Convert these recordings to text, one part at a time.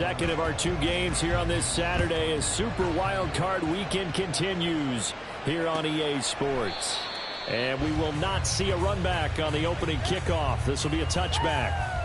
Second of our two games here on this Saturday as Super Wild Card Weekend continues here on EA Sports. And we will not see a run back on the opening kickoff. This will be a touchback.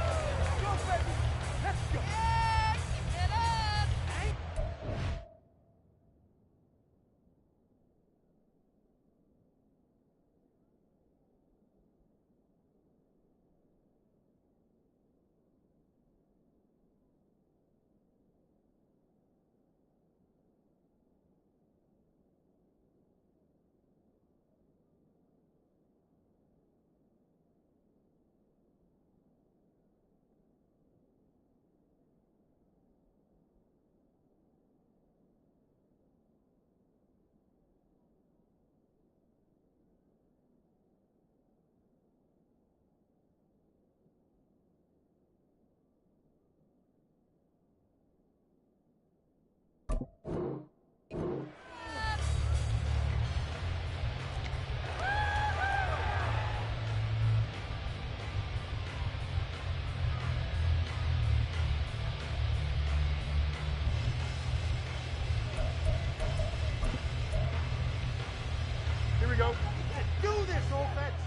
Here we go. Let's do this, offense.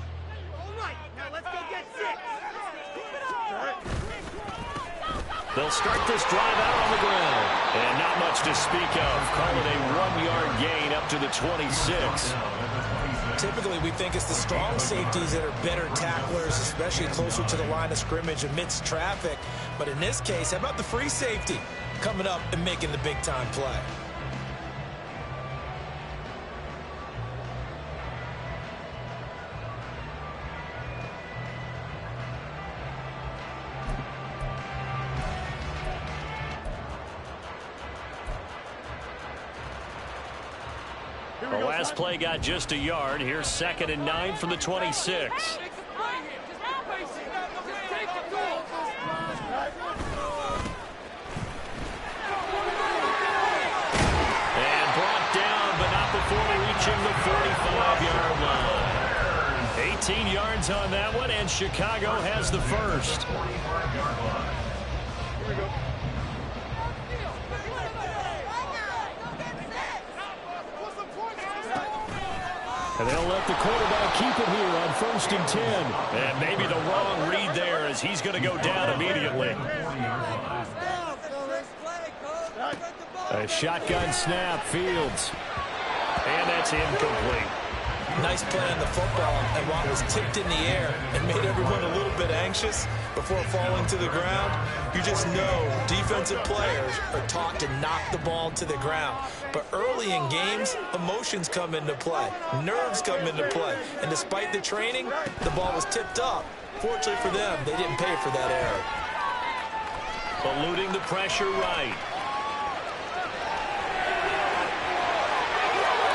All right, now let's go get six. They'll start this drive out on the ground. And not much to speak of. Call it a 1-yard gain up to the 26. Typically, we think it's the strong safeties that are better tacklers, especially closer to the line of scrimmage amidst traffic. But in this case, how about the free safety coming up and making the big-time play? The last play got just a yard. Here's 2nd and 9 from the 26. And brought down, but not before reaching the 45-yard line. 18 yards on that one, and Chicago has the first. Here we go. And they'll let the quarterback keep it here on 1st and 10. And maybe the wrong read there as he's going to go down immediately. A shotgun snap, Fields. And that's incomplete. Nice play on the football, and while it was tipped in the air and made everyone a little bit anxious before falling to the ground, you just know defensive players are taught to knock the ball to the ground. But early in games, emotions come into play, nerves come into play, and despite the training, the ball was tipped up. Fortunately for them, they didn't pay for that error. Eluding the pressure right.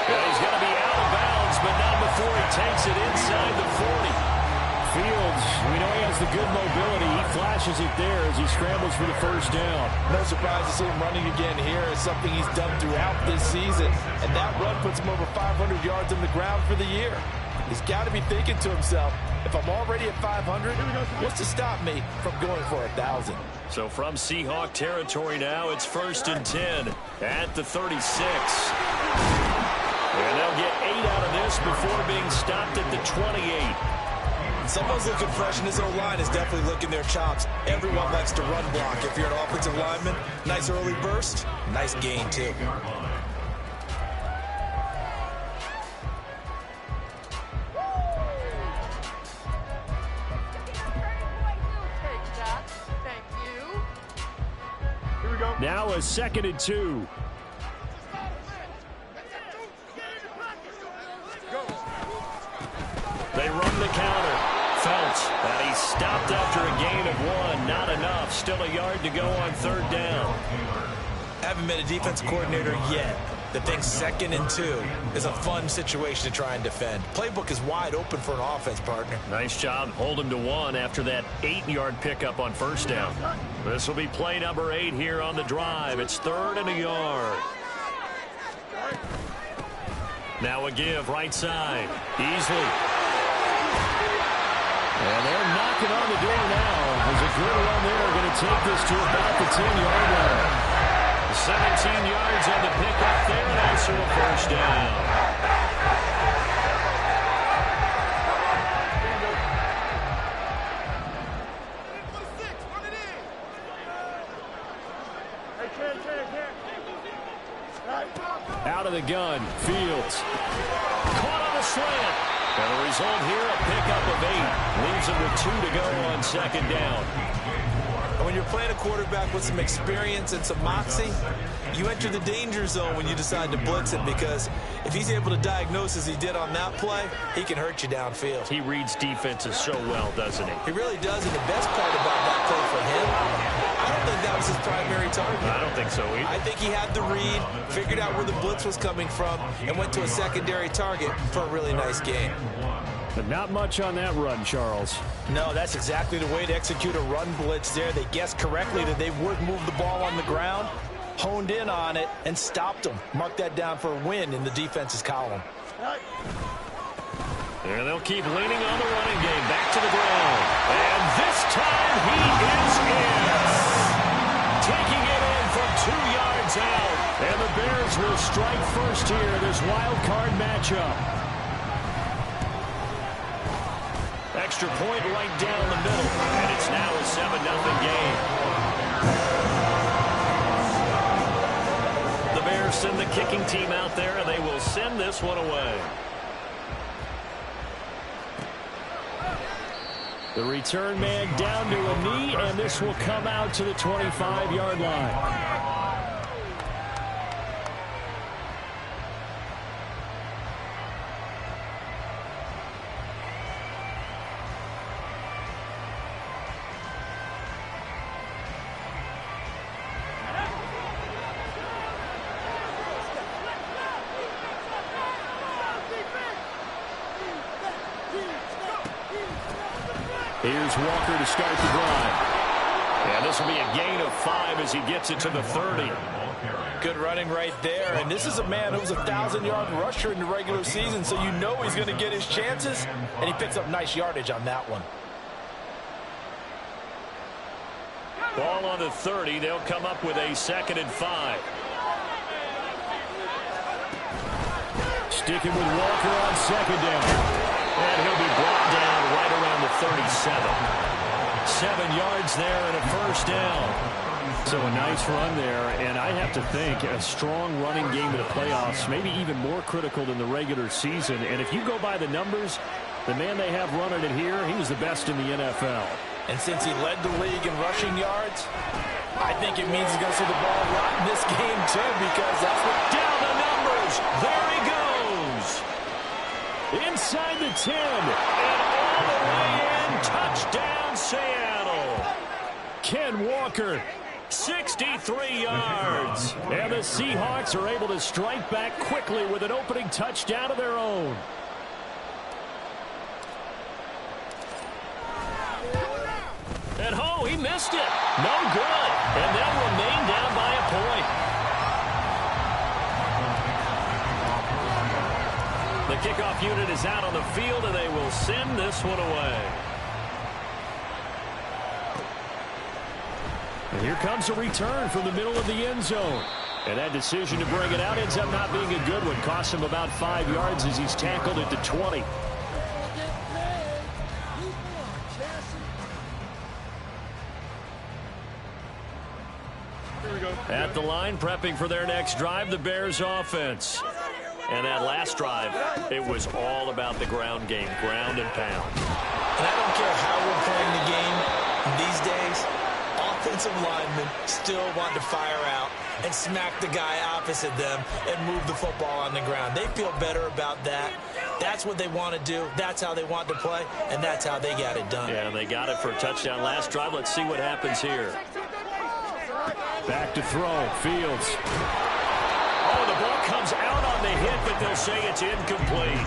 Well, he's going to be out of bounds, but not before he takes it inside the 40. Fields, we know he has the good mobility. He flashes it there as he scrambles for the first down. No surprise to see him running again here. It's something he's done throughout this season. And that run puts him over 500 yards on the ground for the year. He's got to be thinking to himself, if I'm already at 500, what's to stop me from going for 1,000? So from Seahawk territory now, it's 1st and 10 at the 36. And they'll get 8 out of this before being stopped at the 28. Someone's looking fresh, and his O-line is definitely licking their chops. Everyone likes to run block. If you're an offensive lineman, nice early burst, nice gain, too. Here we go. Now a 2nd and 2. They run the counter. Felts, and he's stopped after a gain of 1. Not enough. Still a yard to go on 3rd down. Haven't been a defense coordinator yet. The thing 2nd and 2 is a fun situation to try and defend. Playbook is wide open for an offense, partner. Nice job. Hold him to 1 after that 8-yard pickup on 1st down. This will be play number 8 here on the drive. It's 3rd and a yard. Now a give right side. Easley. And they're knocking on the door now. There's a good run there. Going to take this to about the 10-yard line. 17 yards on the pickup there, and also a first down. Out of the gun, Fields. Caught on the slant. And the result here, a pickup of 8. Leaves him with 2 to go on second down. When you're playing a quarterback with some experience and some moxie, you enter the danger zone when you decide to blitz him, because if he's able to diagnose as he did on that play, he can hurt you downfield. He reads defenses so well, doesn't he? He really does, and the best part about that play for him, I don't think that was his primary target. I don't think so either. I think he had the read, figured out where the blitz was coming from, and went to a secondary target for a really nice gain. But not much on that run, Charles. No, that's exactly the way to execute a run blitz there. They guessed correctly that they would move the ball on the ground, honed in on it, and stopped them. Mark that down for a win in the defense's column. And they'll keep leaning on the running game. Back to the ground. And this time he is in. Taking it in from 2 yards out. And the Bears will strike first here, this wild card matchup. Extra point right down the middle. And it's now a 7-0 game. The Bears send the kicking team out there, and they will send this one away. The return man down to a knee, and this will come out to the 25-yard line. Here's Walker to start the drive. And this will be a gain of 5 as he gets it to the 30. Good running right there. And this is a man who's a 1,000-yard rusher in the regular season, so you know he's going to get his chances, and he picks up nice yardage on that one. Ball on the 30. They'll come up with a 2nd and 5. Sticking with Walker on 2nd down. And he'll be brought down right around the 37. 7 yards there and a first down. So a nice run there, and I have to think a strong running game in the playoffs, maybe even more critical than the regular season. And if you go by the numbers, the man they have running it here, he was the best in the NFL. And since he led the league in rushing yards, I think it means he's going to see the ball a lot in this game too, because that's what... Down the numbers. There he goes. Inside the 10. And all the way in. Touchdown, Seattle. Ken Walker, 63 yards. And the Seahawks are able to strike back quickly with an opening touchdown of their own. And oh, he missed it. No good. And they'll remain down by a point. The kickoff unit is out on the field, and they will send this one away. And here comes a return from the middle of the end zone. And that decision to bring it out ends up not being a good one. Costs him about 5 yards as he's tackled at the 20. At the line, prepping for their next drive, the Bears offense. And that last drive, it was all about the ground game, ground and pound. And I don't care how we're playing the game these days, offensive linemen still want to fire out and smack the guy opposite them and move the football on the ground. They feel better about that. That's what they want to do. That's how they want to play, and that's how they got it done. Yeah, and they got it for a touchdown last drive. Let's see what happens here. Back to throw, Fields. Oh, the ball comes out on the hit, but they'll say it's incomplete.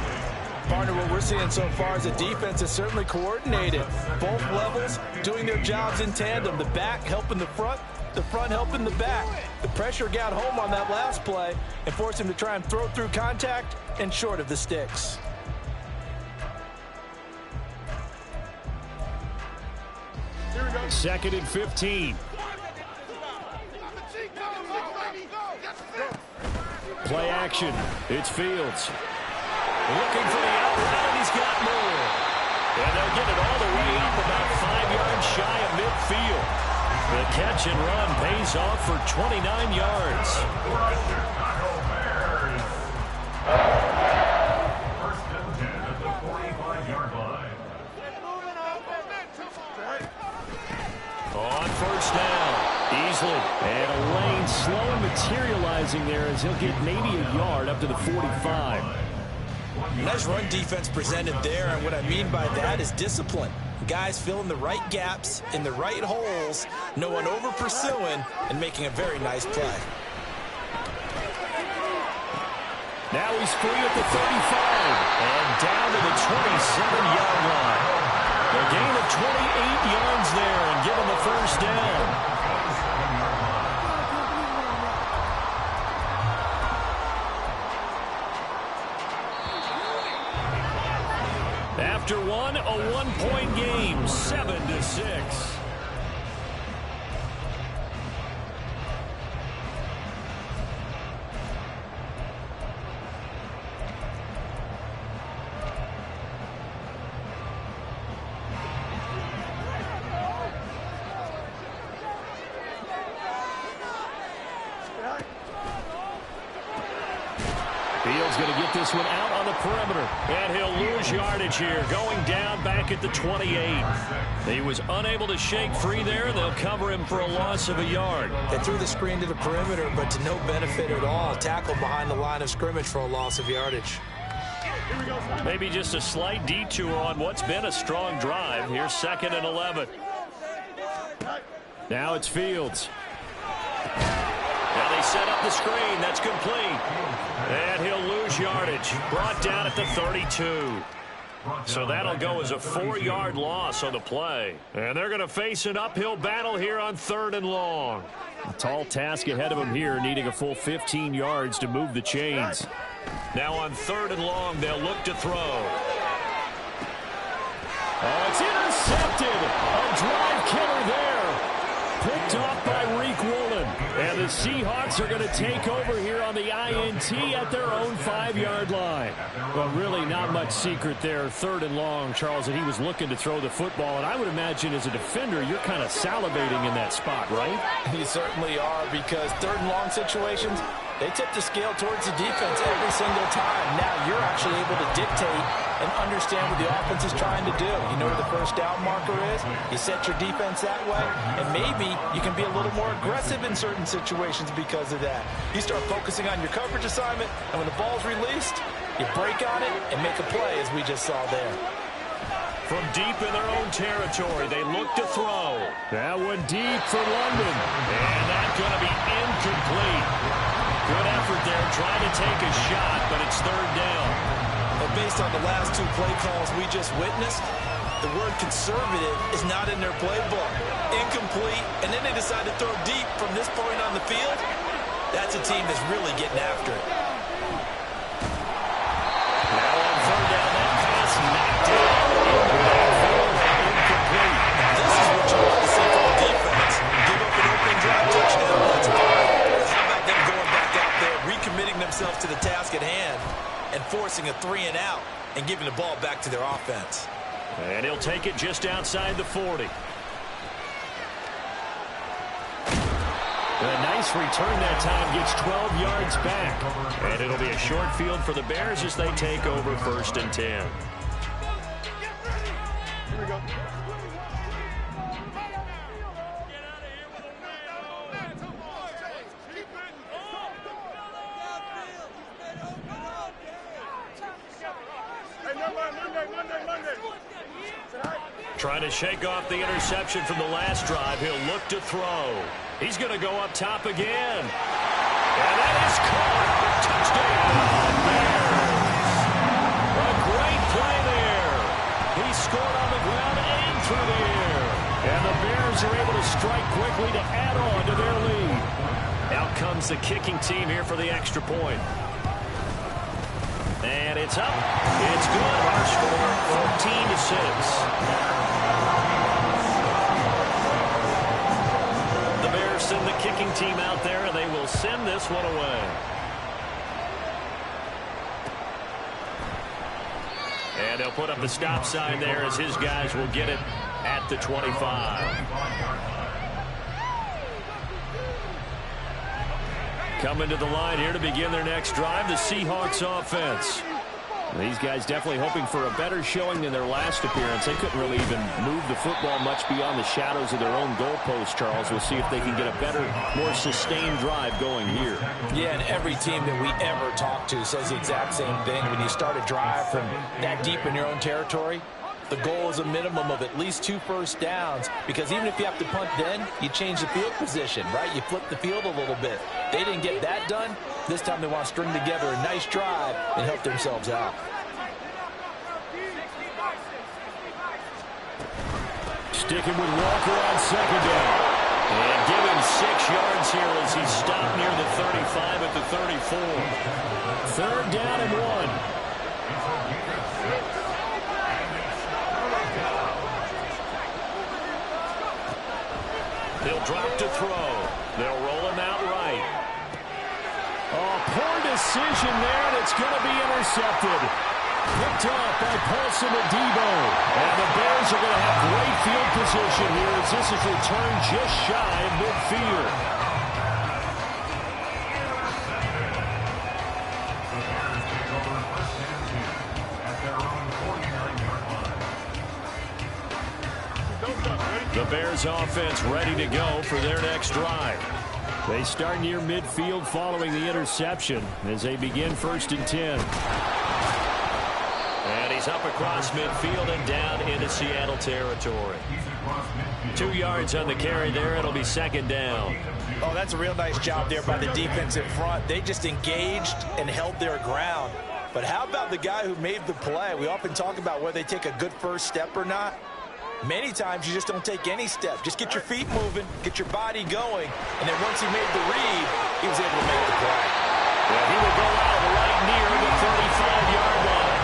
Partner, what we're seeing so far is the defense is certainly coordinated. Both levels doing their jobs in tandem. The back helping the front helping the back. The pressure got home on that last play and forced him to try and throw through contact and short of the sticks. Here we 2nd and 15. Play action. It's Fields. Looking for the out route, and he's got more. And they'll get it all the way up about 5 yards shy of midfield. The catch and run pays off for 29 yards. First and 10 at the 45-yard line. On first down, Easley. And a lane slow materializing there as he'll get maybe a yard up to the 45. Nice run defense presented there, and what I mean by that is discipline. Guys filling the right gaps in the right holes, no one over pursuing, and making a very nice play. Now he's free at the 35 and down to the 27-yard line. A gain of 28 yards there and give him the first down. After one, a 1-point game, 7-6. Fields going to get this one out on the perimeter. And he'll lose yardage here, going down back at the 28. He was unable to shake free there. They'll cover him for a loss of a yard. They threw the screen to the perimeter, but to no benefit at all. Tackled behind the line of scrimmage for a loss of yardage. Maybe just a slight detour on what's been a strong drive. Here's 2nd and 11. Now it's Fields. Now they set up the screen. That's complete. And he'll lose yardage. Brought down at the 32. So that'll go as a 4-yard loss on the play. And they're going to face an uphill battle here on 3rd and long. A tall task ahead of them here, needing a full 15 yards to move the chains. Now on 3rd and long, they'll look to throw. Oh, it's intercepted. A drive killer there. Picked off by Reek Woolen. And the Seahawks are going to take over here on the INT at their own 5-yard line. Well, really not much secret there. 3rd and long, Charles, that he was looking to throw the football. And I would imagine as a defender, you're kind of salivating in that spot, right? You certainly are, because 3rd and long situations, they tip the scale towards the defense every single time. Now you're actually able to dictate and understand what the offense is trying to do. You know where the first down marker is. You set your defense that way, and maybe you can be a little more aggressive in certain situations because of that. You start focusing on your coverage assignment, and when the ball's released, you break on it and make a play, as we just saw there. From deep in their own territory, they look to throw. That one deep for London. And that's going to be incomplete. Good effort there, trying to take a shot, but it's 3rd down. And based on the last 2 play calls we just witnessed, the word conservative is not in their playbook. Incomplete, and then they decide to throw deep from this point on the field. That's a team that's really getting after it. Now on 3rd down, that pass knocked down. Incomplete. This is what you want to see from the defense. Give up an opening drive touchdown, that's fine. How about them going back out there, recommitting themselves to the task at hand, and forcing a 3-and-out and giving the ball back to their offense. And he'll take it just outside the 40. A nice return that time, gets 12 yards back. And it'll be a short field for the Bears as they take over 1st and 10. Here we go. Trying to shake off the interception from the last drive. He'll look to throw. He's going to go up top again. And that is caught. Touchdown, Bears. A great play there. He scored on the ground and through the air. And the Bears are able to strike quickly to add on to their lead. Out comes the kicking team here for the extra point. And it's up. It's good. Our score, 14-6. send the kicking team out there, and they will send this one away. And they'll put up the stop sign there as his guys will get it at the 25. Coming to the line here to begin their next drive, the Seahawks offense. These guys definitely hoping for a better showing than their last appearance. They couldn't really even move the football much beyond the shadows of their own goalpost, Charles. We'll see if they can get a better, more sustained drive going here. Yeah, and every team that we ever talk to says the exact same thing. When you start a drive from that deep in your own territory, the goal is a minimum of at least 2 first downs, because even if you have to punt then, you change the field position, right? You flip the field a little bit. They didn't get that done. This time they want to string together a nice drive and help themselves out. Sticking with Walker on second down. And give him 6 yards here as he stopped near the 35 at the 34. 3rd down and 1. He'll drop to throw. They'll roll him out right. Oh, poor decision there, and it's going to be intercepted. Picked off by Paulson Adebo. And the Bears are going to have great field position here as this is returned just shy of midfield. The Bears offense ready to go for their next drive. They start near midfield following the interception as they begin 1st and 10. And he's up across midfield and down into Seattle territory. 2 yards on the carry there. It'll be 2nd down. Oh, that's a real nice job there by the defensive front. They just engaged and held their ground. But how about the guy who made the play? We often talk about whether they take a good first step or not. Many times you just don't take any step. Just get your feet moving, get your body going, and then once he made the read, he was able to make the play. Well, he will go out right near the 35-yard line.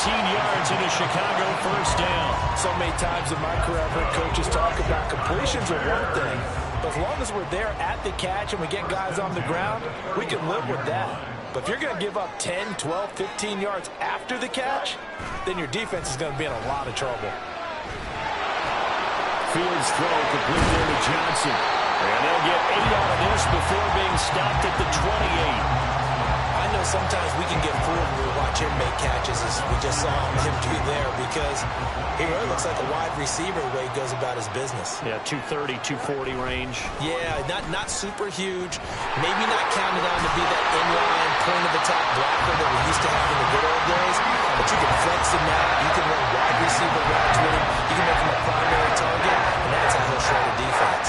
14 yards in a Chicago 1st down. So many times in my career, I've heard coaches talk about completions are one thing, but as long as we're there at the catch and we get guys on the ground, we can live with that. But if you're going to give up 10, 12, 15 yards after the catch, then your defense is going to be in a lot of trouble. Fields throw complete there to Johnson. And they'll get 8 out of this before being stopped at the 28. I know sometimes we can get fooled when we watch him make catches, as we just saw him do there, because he really looks like a wide receiver the way he goes about his business. Yeah, 230, 240 range. Yeah, not super huge. Maybe not counted on to be that inline point-of-attack blocker that we used to have in the good old days, but you can flex him out. You can run wide receiver routes with him. You can make him a primary target, and that's how he'll show the defense.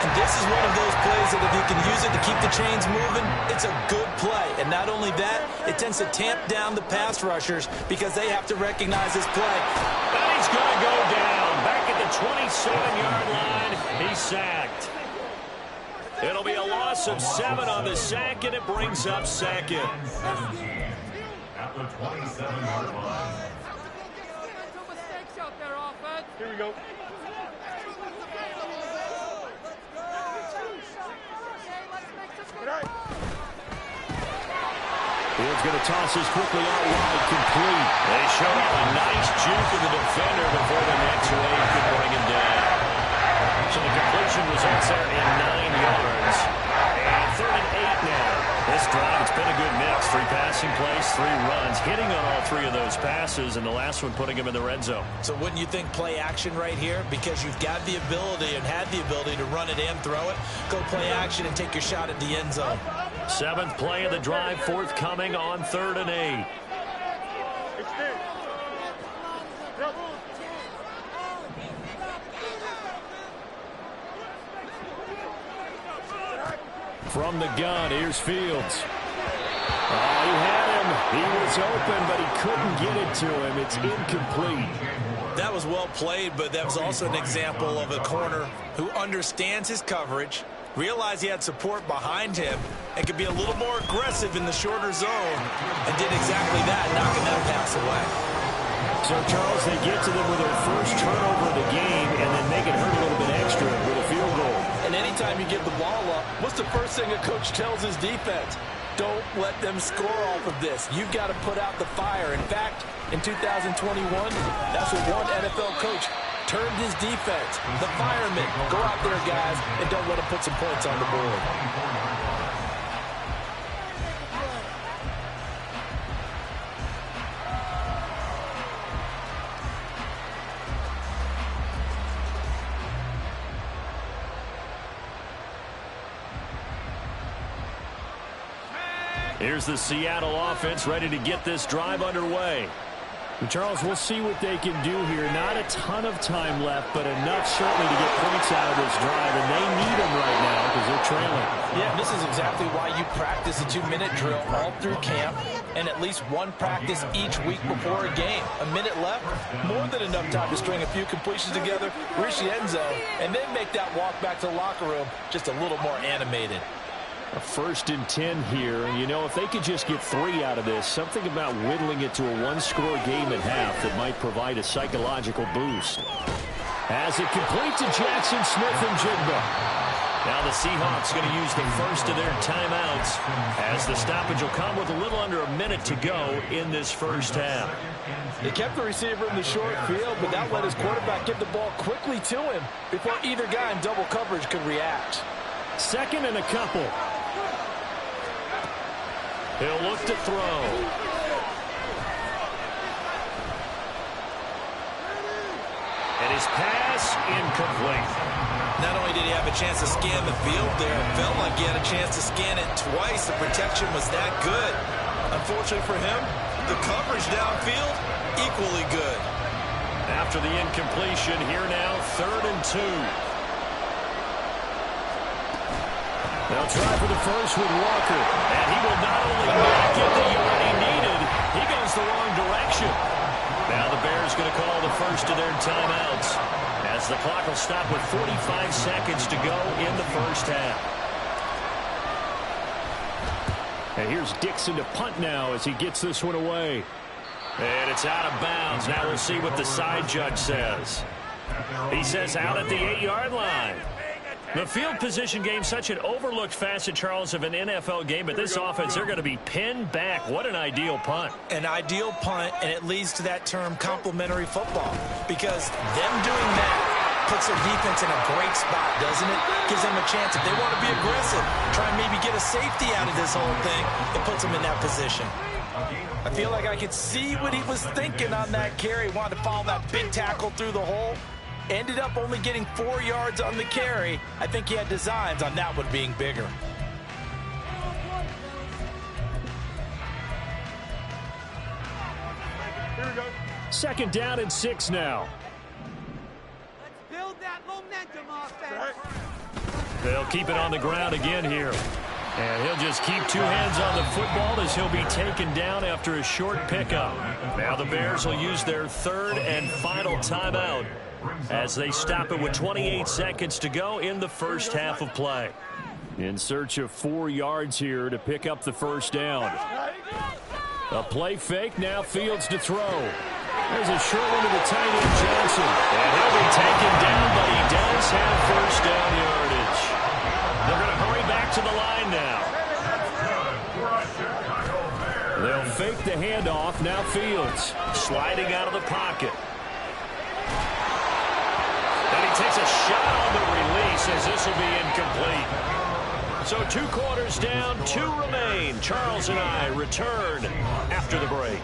And this is one of those plays that if you can use it to keep the chains moving, it's a good play. And not only that, it tends to tamp down the pass rushers because they have to recognize this play. And he's going to go down. Back at the 27-yard line, he's sacked. It'll be a loss of 7 on the sack, and it brings up 2nd. At the 27-yard line. Here we go. Fields going to toss this quickly out wide, complete. They showed up a nice juke of the defender before the next wave could bring him down. So the completion results there in 9 yards. And 3rd and 8 now. This drive, it's been a good mix. 3 passing plays, 3 runs, hitting on all 3 of those passes, and the last one putting him in the red zone. So wouldn't you think play action right here? Because you've got the ability and had the ability to run it and throw it. Go play action and take your shot at the end zone. 7th play of the drive forthcoming on 3rd and 8. From the gun, here's Fields. Oh, he had him. He was open, but he couldn't get it to him. It's incomplete. That was well played, but that was also an example of a corner who understands his coverage, realized he had support behind him, and could be a little more aggressive in the shorter zone, and did exactly that, knocking that pass away. So, Charles, they get to them with their first turnover of the game and then make it hurt a little bit extra with a field goal. And anytime time you give the ball up, what's the first thing a coach tells his defense? Don't let them score off of this. You've got to put out the fire. In fact, in 2021, that's what one NFL coach turned his defense. The firemen, go out there, guys, and don't let them put some points on the board. Here's the Seattle offense ready to get this drive underway. And Charles, we'll see what they can do here. Not a ton of time left, but enough certainly to get points out of this drive, and they need them right now because they're trailing. Yeah, this is exactly why you practice a 2-minute drill all through camp and at least one practice each week before a game. A minute left, more than enough time to string a few completions together, reach the end zone, and then make that walk back to the locker room just a little more animated. A 1st and 10 here, and you know, if they could just get 3 out of this, something about whittling it to a 1-score game at half that might provide a psychological boost. As it complete to Jackson Smith-Njigba. Now the Seahawks going to use the first of their timeouts as the stoppage will come with a little under a minute to go in this first half. They kept the receiver in the short field, but that let his quarterback get the ball quickly to him before either guy in double coverage could react. 2nd and a couple. He'll look to throw. And his pass incomplete. Not only did he have a chance to scan the field there, it felt like he had a chance to scan it twice. The protection was that good. Unfortunately for him, the coverage downfield, equally good. After the incompletion, here now, 3rd and 2. They'll try for the first with Walker, and he will not only not get the yard he needed, he goes the wrong direction. Now the Bears going to call the first of their timeouts as the clock will stop with 45 seconds to go in the first half. And here's Dixon to punt now as he gets this one away. And it's out of bounds. Now we'll see what the side judge says. He says out at the 8-yard line. The field position game, such an overlooked facet, Charles, of an NFL game, but this offense, they're going to be pinned back. What an ideal punt. An ideal punt, and it leads to that term complementary football, because them doing that puts their defense in a great spot, doesn't it? Gives them a chance. If they want to be aggressive, try and maybe get a safety out of this whole thing, it puts them in that position. I feel like I could see what he was thinking on that carry. Wanted to follow that big tackle through the hole. Ended up only getting 4 yards on the carry. I think he had designs on that one being bigger. Here we go. 2nd down and 6 now. Let's build that momentum offense. They'll keep it on the ground again here. And he'll just keep 2 hands on the football as he'll be taken down after a short pickup. Now the Bears will use their 3rd and final timeout as they stop it with 28 seconds to go in the first half of play. In search of 4 yards here to pick up the first down. A play fake, now Fields to throw. There's a short one to the tight end, Johnson. And he'll be taken down, but he does have first down yardage. They're going to hurry back to the line now. They'll fake the handoff, now Fields sliding out of the pocket. And he takes a shot on the release as this will be incomplete. So 2 quarters down, 2 remain. Charles and I return after the break.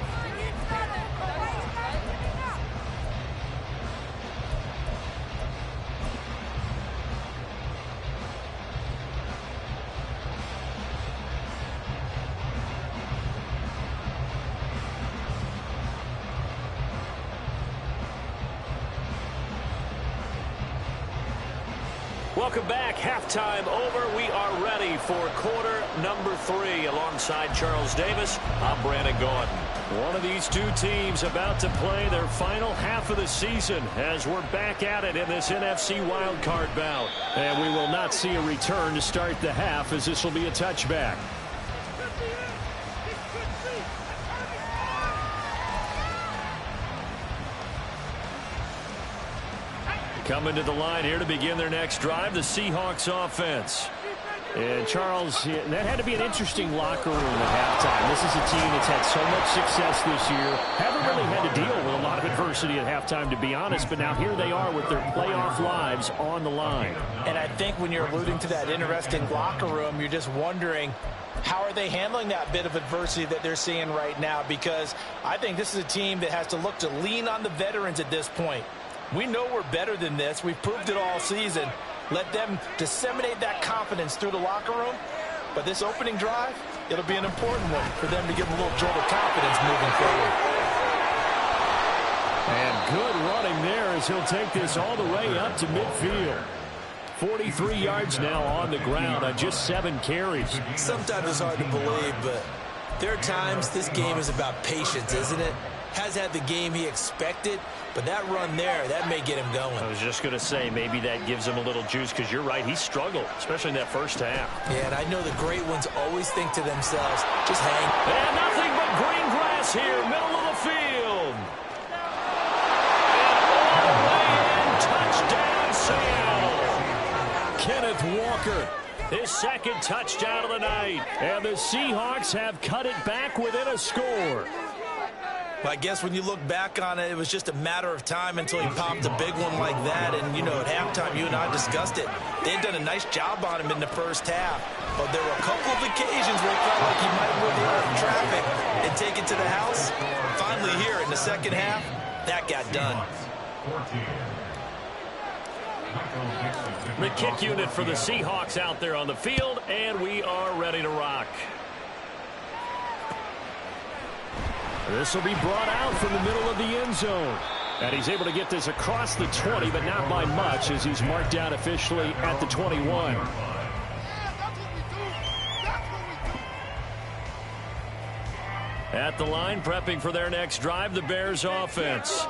Welcome back. Halftime over. We are ready for quarter number 3. Alongside Charles Davis, I'm Brandon Gaudin. One of these 2 teams about to play their final half of the season as we're back at it in this NFC wildcard bout. And we will not see a return to start the half as this will be a touchback. Coming to the line here to begin their next drive, the Seahawks offense. And, Charles, that had to be an interesting locker room at halftime. This is a team that's had so much success this year. Haven't really had to deal with a lot of adversity at halftime, to be honest. But now here they are with their playoff lives on the line. And I think when you're alluding to that interesting locker room, you're just wondering, how are they handling that bit of adversity that they're seeing right now? Because I think this is a team that has to look to lean on the veterans at this point. We know we're better than this. We've proved it all season. Let them disseminate that confidence through the locker room. But this opening drive, it'll be an important one for them to give them a little jolt of confidence moving forward. And good running there as he'll take this all the way up to midfield. 43 yards now on the ground on just 7 carries. Sometimes it's hard to believe, but there are times this game is about patience, isn't it? Has had the game he expected, but that run there, that may get him going. I was just going to say, maybe that gives him a little juice, because you're right, he struggled, especially in that first half. Yeah, and I know the great ones always think to themselves, just hang. And nothing but green grass here, middle of the field. And all the way in, touchdown, Seattle. Kenneth Walker, his second touchdown of the night. And the Seahawks have cut it back within a score. Well, I guess when you look back on it, it was just a matter of time until he popped a big one like that. And, you know, at halftime, you and I discussed it. They had done a nice job on him in the first half. But there were a couple of occasions where it felt like he might whip out of traffic and take it to the house. Finally here in the second half, that got done. The kick unit for the Seahawks out there on the field, and we are ready to rock. This will be brought out from the middle of the end zone. And he's able to get this across the 20, but not by much, as he's marked out officially at the 21. At the line, prepping for their next drive, the Bears offense.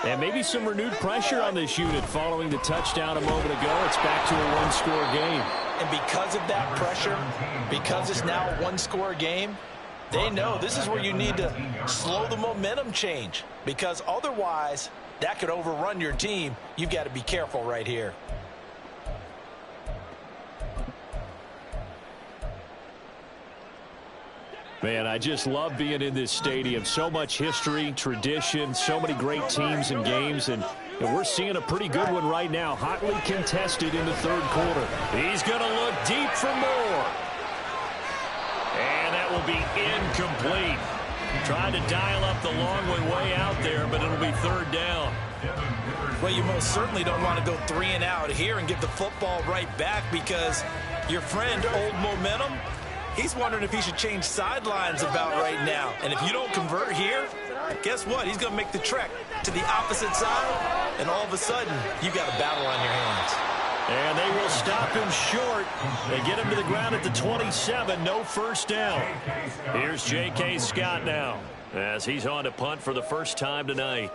And maybe some renewed pressure on this unit following the touchdown a moment ago. It's back to a one-score game. And because of that pressure, because it's now a one-score game, they know this is where you need to slow the momentum change, because otherwise that could overrun your team. You've got to be careful right here. Man, I just love being in this stadium. So much history, tradition, so many great teams and games, and we're seeing a pretty good one right now, hotly contested in the third quarter. He's going to look deep for more. And that will be incomplete. Trying to dial up the long way out there, but it'll be third down. Well, you most certainly don't want to go 3 and out here and get the football right back, because your friend, Old Momentum, he's wondering if he should change sidelines about right now. And if you don't convert here, guess what? He's going to make the trek to the opposite side, and all of a sudden, you've got a battle on your hands. And they will stop him short. They get him to the ground at the 27. No first down. Here's J.K. Scott now, as he's on to punt for the first time tonight.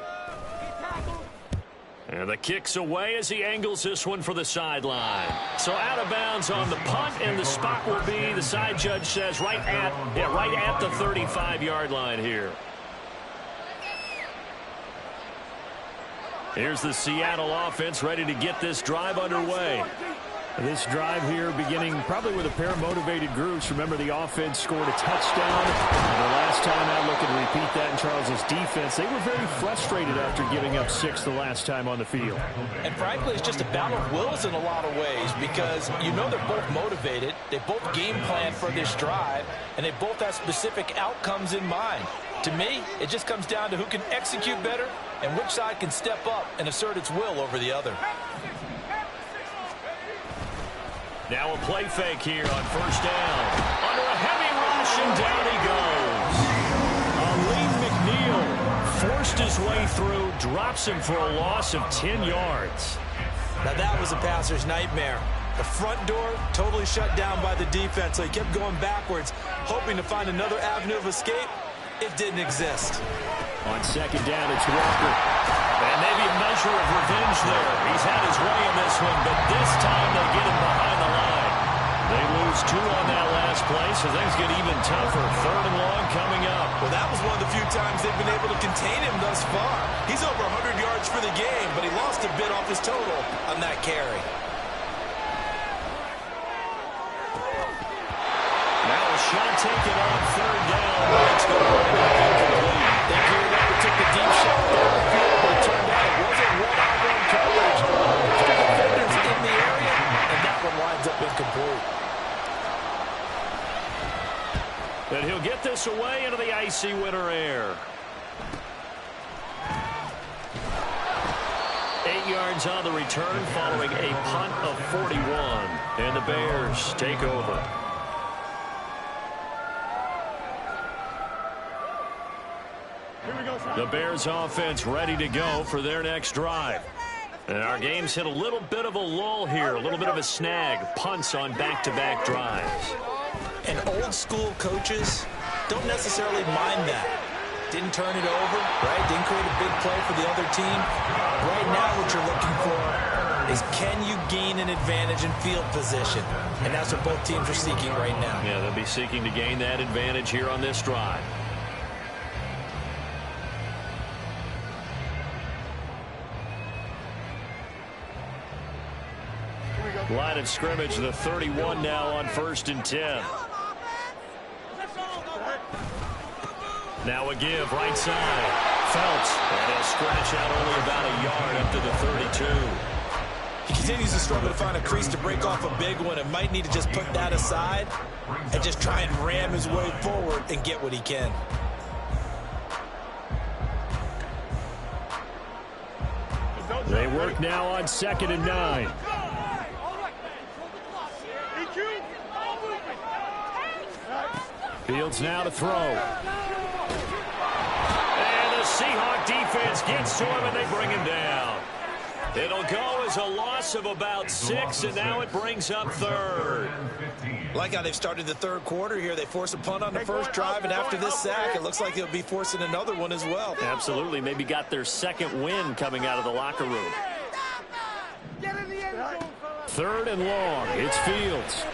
And the kick's away as he angles this one for the sideline. So out of bounds on the punt, and the spot will be, the side judge says, right at the 35-yard line here. Here's the Seattle offense ready to get this drive underway. This drive here beginning probably with a pair of motivated groups. Remember, the offense scored a touchdown. And the last time out, looking to repeat that in Charles's defense, they were very frustrated after giving up 6 the last time on the field. And frankly, it's just a battle of wills in a lot of ways, because you know they're both motivated. They both game plan for this drive, and they both have specific outcomes in mind. To me, it just comes down to who can execute better and which side can step up and assert its will over the other. Now a play fake here on first down. Under a heavy rush, and down he goes. Aleem McNeil forced his way through, drops him for a loss of 10 yards. Now that was a passer's nightmare. The front door totally shut down by the defense, so he kept going backwards, hoping to find another avenue of escape. It didn't exist. On second down, it's Walker. And maybe a measure of revenge there. He's had his way in this one, but this time they get him behind the line. They lose 2 on that last play, so so things get even tougher. 3rd and long coming up. Well, that was one of the few times they've been able to contain him thus far. He's over 100 yards for the game, but he lost a bit off his total on that carry. Now a shot taken on 3rd down. It's going to be incomplete. They geared up and took the deep shot down the field, but it turned out it wasn't one-on-one coverage. Two defenders in the area, and that one winds up incomplete. And he'll get this away into the icy winter air. 8 yards on the return following a punt of 41. And the Bears take over. The Bears offense ready to go for their next drive. And our game's hit a little bit of a lull here, a little bit of a snag. Punts on back-to-back drives. And old-school coaches don't necessarily mind that. Didn't turn it over, right? Didn't create a big play for the other team. Right now what you're looking for is can you gain an advantage in field position? And that's what both teams are seeking right now. Yeah, they'll be seeking to gain that advantage here on this drive. Line of scrimmage, the 31 now on 1st and 10. Now a give, right side. Phelps, and he'll stretch out only about a yard up to the 32. He continues to struggle to find a crease to break off a big one and might need to just put that aside and just try and ram his way forward and get what he can. They work now on 2nd and 9. Fields now to throw. And the Seahawk defense gets to him, and they bring him down. It'll go as a loss of about 6, and now it brings up 3rd. Like how they've started the 3rd quarter here. They force a punt on the first drive, and after this sack, it looks like they'll be forcing another one as well. Absolutely. Maybe got their 2nd win coming out of the locker room. 3rd and long. It's Fields.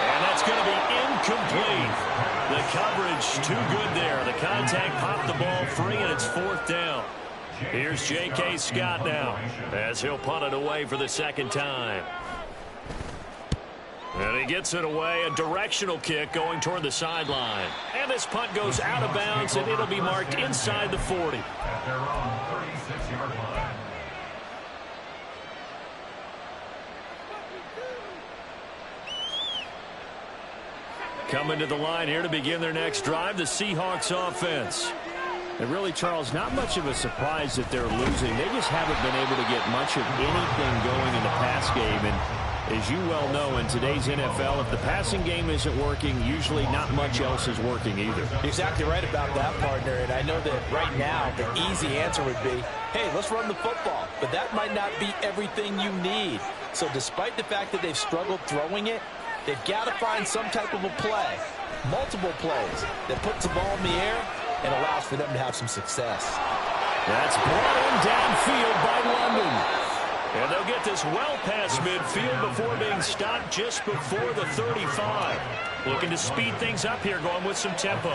And that's going to be incomplete. The coverage too good there. The contact popped the ball free, and it's 4th down. Here's J.K. Scott now as he'll punt it away for the 2nd time. And he gets it away, a directional kick going toward the sideline. And this punt goes out of bounds, and it'll be marked inside the 40. At their own 36-yard line. Coming to the line here to begin their next drive, the Seahawks offense. And really, Charles, not much of a surprise that they're losing. They just haven't been able to get much of anything going in the pass game. And as you well know, in today's NFL, if the passing game isn't working, usually not much else is working either. You're exactly right about that, partner. And I know that right now the easy answer would be, hey, let's run the football. But that might not be everything you need. So despite the fact that they've struggled throwing it, they've got to find some type of a play, multiple plays, that puts the ball in the air and allows for them to have some success. That's brought in downfield by London. And they'll get this well past midfield before being stopped just before the 35. Looking to speed things up here, going with some tempo.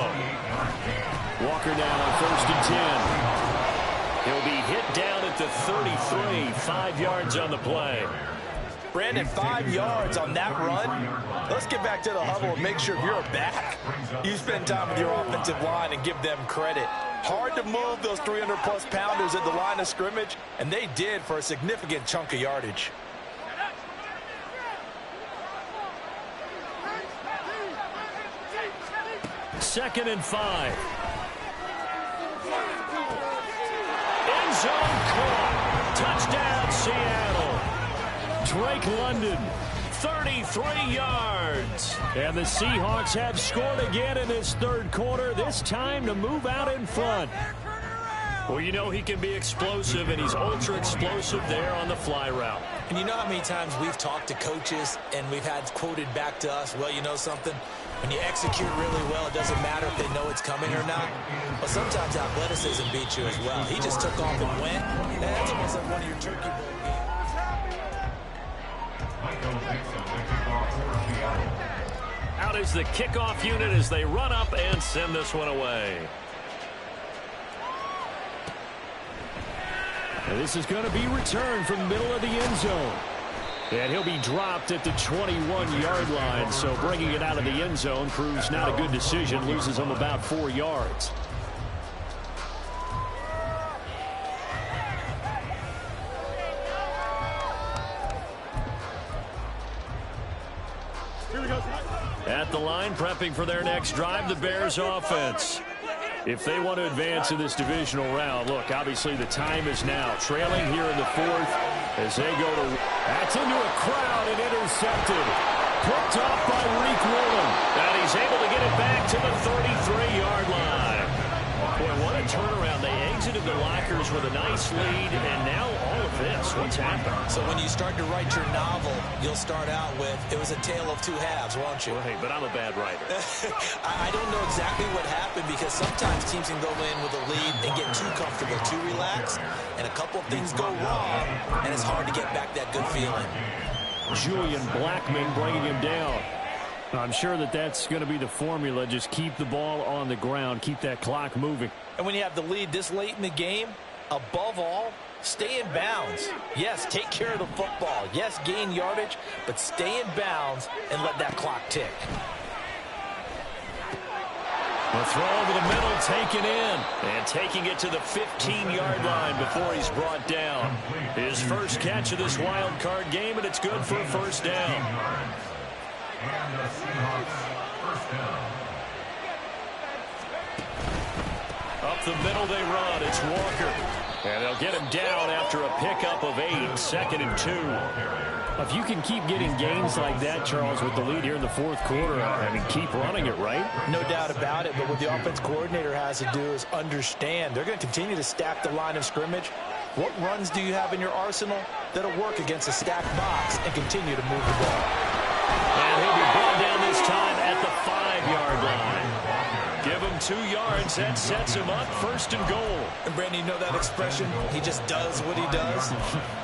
Walker now on 1st and 10. He'll be hit down at the 33, 5 yards on the play. Brandon, 5 yards on that run. Let's get back to the huddle and make sure if you're back, you spend time with your offensive line and give them credit. Hard to move those 300-plus pounders at the line of scrimmage, and they did for a significant chunk of yardage. Second and 5. End zone caught. Touchdown, Seattle. Drake London, 33 yards. And the Seahawks have scored again in this 3rd quarter, this time to move out in front. Well, you know he can be explosive, and he's ultra-explosive there on the fly route. And you know how many times we've talked to coaches and we've had quoted back to us, well, you know something? When you execute really well, it doesn't matter if they know it's coming or not. But sometimes athleticism beats you as well. He just took off and went. And that's almost like one of your Turkey Bowl games. Michael Dixon, the kickoff for Seattle. out is the kickoff unit as they run up and send this one away. And this is going to be returned from the middle of the end zone. And he'll be dropped at the 21-yard line. So bringing it out of the end zone proves not a good decision. Loses him about 4 yards. At the line, prepping for their next drive, the Bears offense. If they want to advance in this divisional round, look, obviously the time is now. Trailing here in the fourth as they go to... That's into a crowd and intercepted. Picked off by Reek Woolen. And he's able to get it back to the 33-yard line. Boy, what a turnaround. They exited the lockers with a nice lead, and now all of this. What's happened? So when you start to write your novel, you'll start out with, it was a tale of two halves, won't you? Right, but I'm a bad writer. I don't know exactly what happened because sometimes teams can go in with a lead and get too comfortable, too relaxed, and a couple of things go wrong, and it's hard to get back that good feeling. Julian Blackmon bringing him down. I'm sure that that's going to be the formula. Just keep the ball on the ground. Keep that clock moving. And when you have the lead this late in the game, above all, stay in bounds. Yes, take care of the football. Yes, gain yardage, but stay in bounds and let that clock tick. The throw over the middle, taken in. And taking it to the 15-yard line before he's brought down. His first catch of this wild card game, and it's good for a first down. And the Seahawks first down. Up the middle they run. It's Walker. And they'll get him down after a pickup of 8, 2nd and 2. If you can keep getting gains like that, Charles, with the lead here in the fourth quarter, I mean, keep running it, right? No doubt about it, but what the offense coordinator has to do is understand. They're going to continue to stack the line of scrimmage. What runs do you have in your arsenal that'll work against a stacked box and continue to move the ball? And he'll be brought down this time at the 5-yard line. Give him 2 yards. That sets him up 1st and goal. And Brandon, you know that expression? He just does what he does.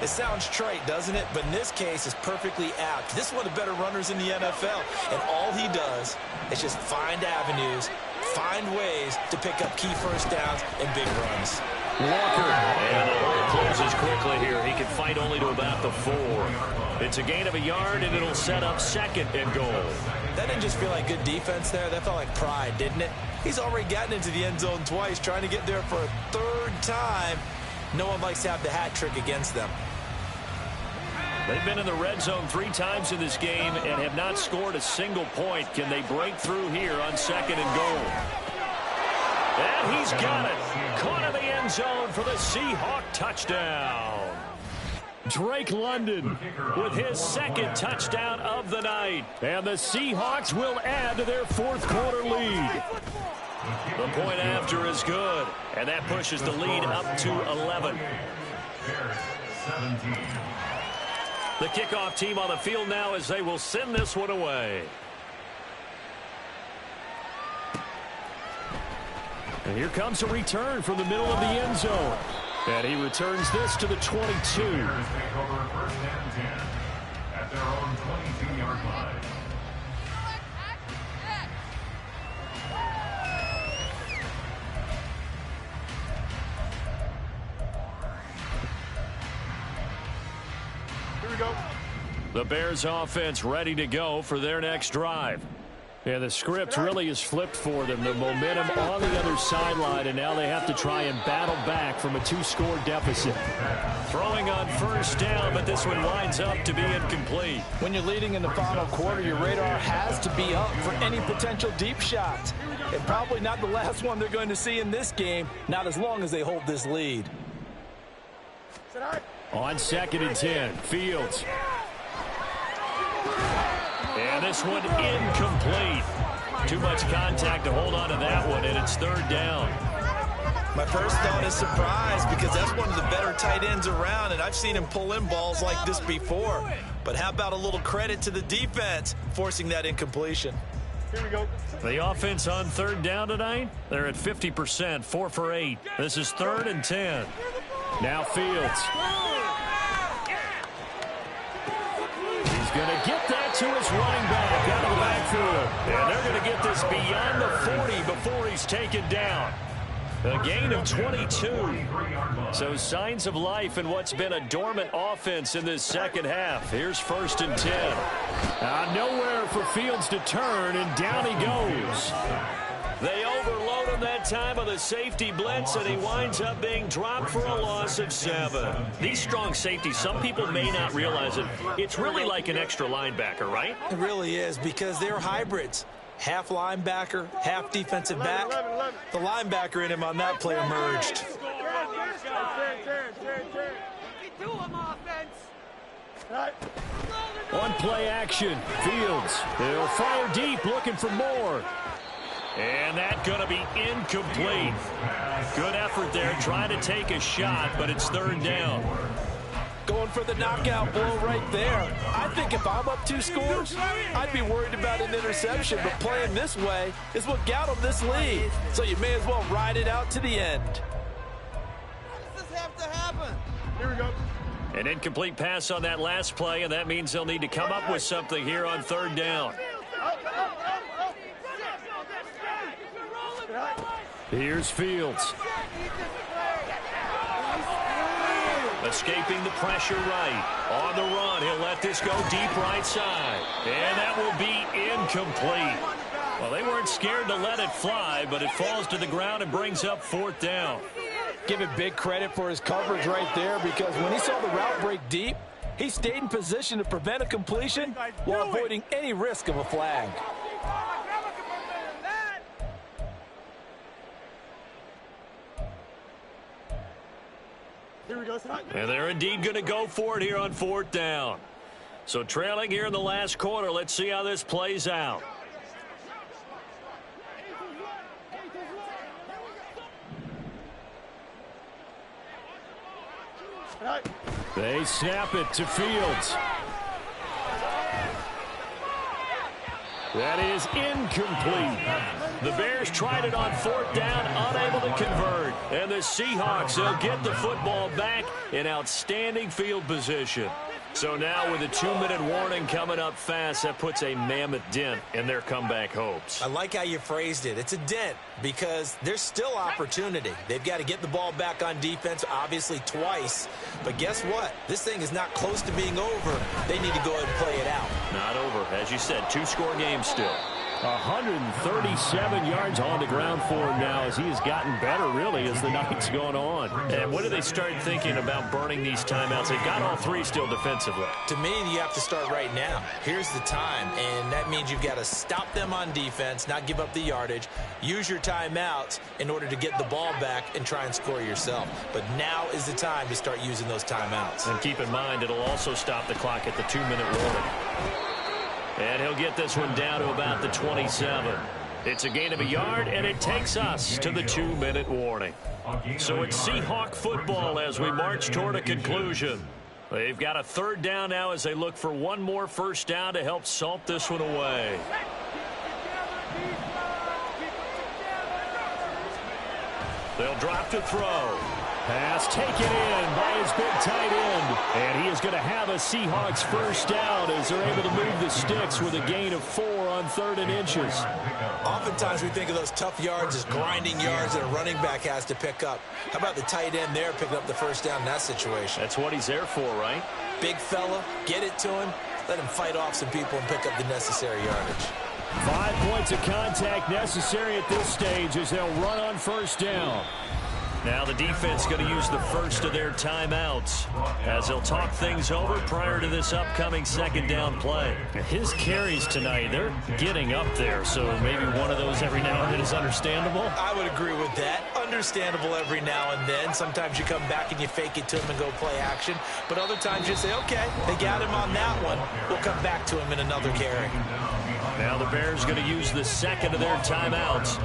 It sounds trite, doesn't it? But in this case, it's perfectly apt. This is one of the better runners in the NFL. And all he does is just find avenues, find ways to pick up key first downs and big runs. Walker, and the hole closes quickly here. He can fight only to about the 4. It's a gain of a yard, and it'll set up 2nd and goal. That didn't just feel like good defense there. That felt like pride, didn't it? He's already gotten into the end zone twice, trying to get there for a 3rd time. No one likes to have the hat trick against them. They've been in the red zone 3 times in this game and have not scored a single point. Can they break through here on 2nd and goal? And he's got it. Caught in the end zone for the Seahawk touchdown. Drake London with his 2nd touchdown of the night. And the Seahawks will add to their 4th quarter lead. The point after is good. And that pushes the lead up to 11. The kickoff team on the field now as they will send this one away. And here comes a return from the middle of the end zone. And he returns this to the 22. Bears take over 1st and 10 at their own 22-yard line. Here we go. The Bears offense ready to go for their next drive. And the script really is flipped for them. The momentum on the other sideline, and now they have to try and battle back from a 2-score deficit. Throwing on 1st down, but this one winds up to be incomplete. When you're leading in the final quarter, your radar has to be up for any potential deep shots. And probably not the last one they're going to see in this game, not as long as they hold this lead. On 2nd and 10, Fields. And this one incomplete. Too much contact to hold on to that one, and it's 3rd down. My first thought is surprise because that's one of the better tight ends around, and I've seen him pull in balls like this before. But how about a little credit to the defense forcing that incompletion? Here we go. The offense on 3rd down tonight, they're at 50%, 4 for 8. This is 3rd and 10. Now Fields. He's going to get that to his running back out of the backfield. And they're going to get this beyond the 40 before he's taken down. A gain of 22. So signs of life in what's been a dormant offense in this second half. Here's 1st and 10. Nowhere for Fields to turn, and down he goes. They overload him that time of the safety blitz, and he winds up being dropped for a loss of 7. These strong safeties, some people may not realize it. It's really like an extra linebacker, right? It really is, because they're hybrids. Half linebacker, half defensive back. The linebacker in him on that play emerged. One play action. Fields. They'll fire deep, looking for more. And that's going to be incomplete. Good effort there, trying to take a shot, but it's 3rd down. Going for the knockout blow right there. I think if I'm up 2 scores, I'd be worried about an interception, but playing this way is what got them this lead. So you may as well ride it out to the end. Why does this have to happen? Here we go. An incomplete pass on that last play, and that means they'll need to come up with something here on 3rd down. Here's Fields. Escaping the pressure right. On the run, he'll let this go deep right side. And that will be incomplete. Well, they weren't scared to let it fly, but it falls to the ground and brings up 4th down. Give it big credit for his coverage right there, because when he saw the route break deep, he stayed in position to prevent a completion while avoiding any risk of a flag. And they're indeed going to go for it here on 4th down. So trailing here in the last quarter, let's see how this plays out. They snap it to Fields. That is incomplete. The Bears tried it on 4th down, unable to convert. And the Seahawks, they'll get the football back in outstanding field position. So now with a 2-minute warning coming up fast, that puts a mammoth dent in their comeback hopes. I like how you phrased it. It's a dent because there's still opportunity. They've got to get the ball back on defense, obviously twice. But guess what? This thing is not close to being over. They need to go ahead and play it out. Not over. As you said, 2-score game still. 137 yards on the ground for him now as he has gotten better, really, as the night's gone on. And when do they start thinking about burning these timeouts? They've got all 3 still defensively. To me, you have to start right now. Here's the time, and that means you've got to stop them on defense, not give up the yardage, use your timeouts in order to get the ball back and try and score yourself. But now is the time to start using those timeouts. And keep in mind, it'll also stop the clock at the 2-minute warning. And he'll get this one down to about the 27. It's a gain of a yard, and it takes us to the 2-minute warning. So it's Seahawk football as we march toward a conclusion. They've got a 3rd down now as they look for one more 1st down to help salt this one away. They'll drop to throw. Pass taken in by his big tight end. And he is going to have a Seahawks 1st down as they're able to move the sticks with a gain of 4 on 3rd and inches. Oftentimes we think of those tough yards as grinding yards that a running back has to pick up. How about the tight end there picking up the 1st down in that situation? That's what he's there for, right? Big fella, get it to him, let him fight off some people and pick up the necessary yardage. 5 points of contact necessary at this stage as they'll run on 1st down. Now the defense going to use the first of their timeouts as they'll talk things over prior to this upcoming 2nd down play. His carries tonight, they're getting up there, so maybe one of those every now and then is understandable. I would agree with that. Understandable every now and then. Sometimes you come back and you fake it to him and go play action, but other times you say, okay, they got him on that one. We'll come back to him in another carry. Now the Bears going to use the 2nd of their timeouts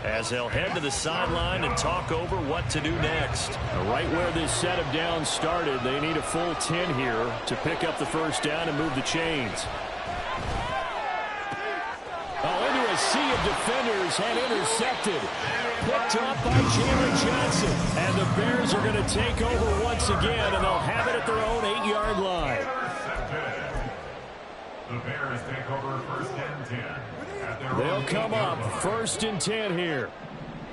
as they'll head to the sideline and talk over what to do next. Right where this set of downs started, they need a full 10 here to pick up the 1st down and move the chains. Into a sea of defenders and intercepted. Picked up by Jalen Johnson. And the Bears are going to take over once again, and they'll have it at their own 8-yard line. The Bears take over 1st and 10 They'll come up 1st and 10 here.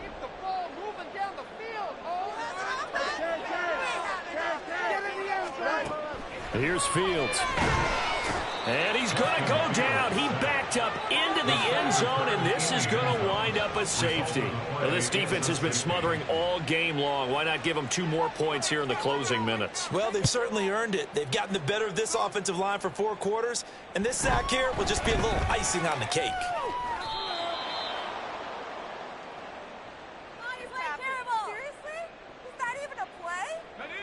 Keep the ball moving down the field. Here's Fields. And he's going to go down. He backed up into the end zone, and this is going to wind up a safety. Now, this defense has been smothering all game long. Why not give them 2 more points here in the closing minutes? Well, they've certainly earned it. They've gotten the better of this offensive line for 4 quarters, and this sack here will just be a little icing on the cake.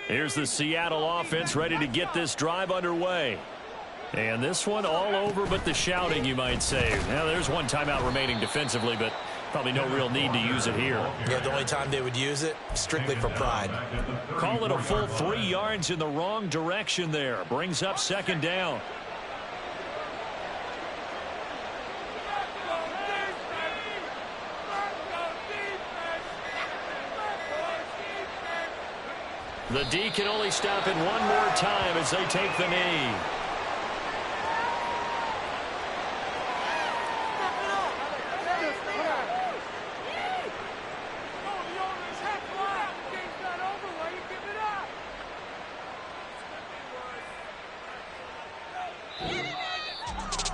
Here's the Seattle offense ready to get this drive underway. And this one all over but the shouting, you might say. Now, there's one timeout remaining defensively, but probably no real need to use it here. Yeah, the only time they would use it, strictly for pride. Call it a full 3 yards in the wrong direction there. Brings up 2nd down. The D can only stop it one more time as they take the knee.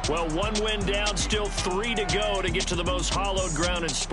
Well, 1 win down, still 3 to go to get to the most hallowed ground in sports.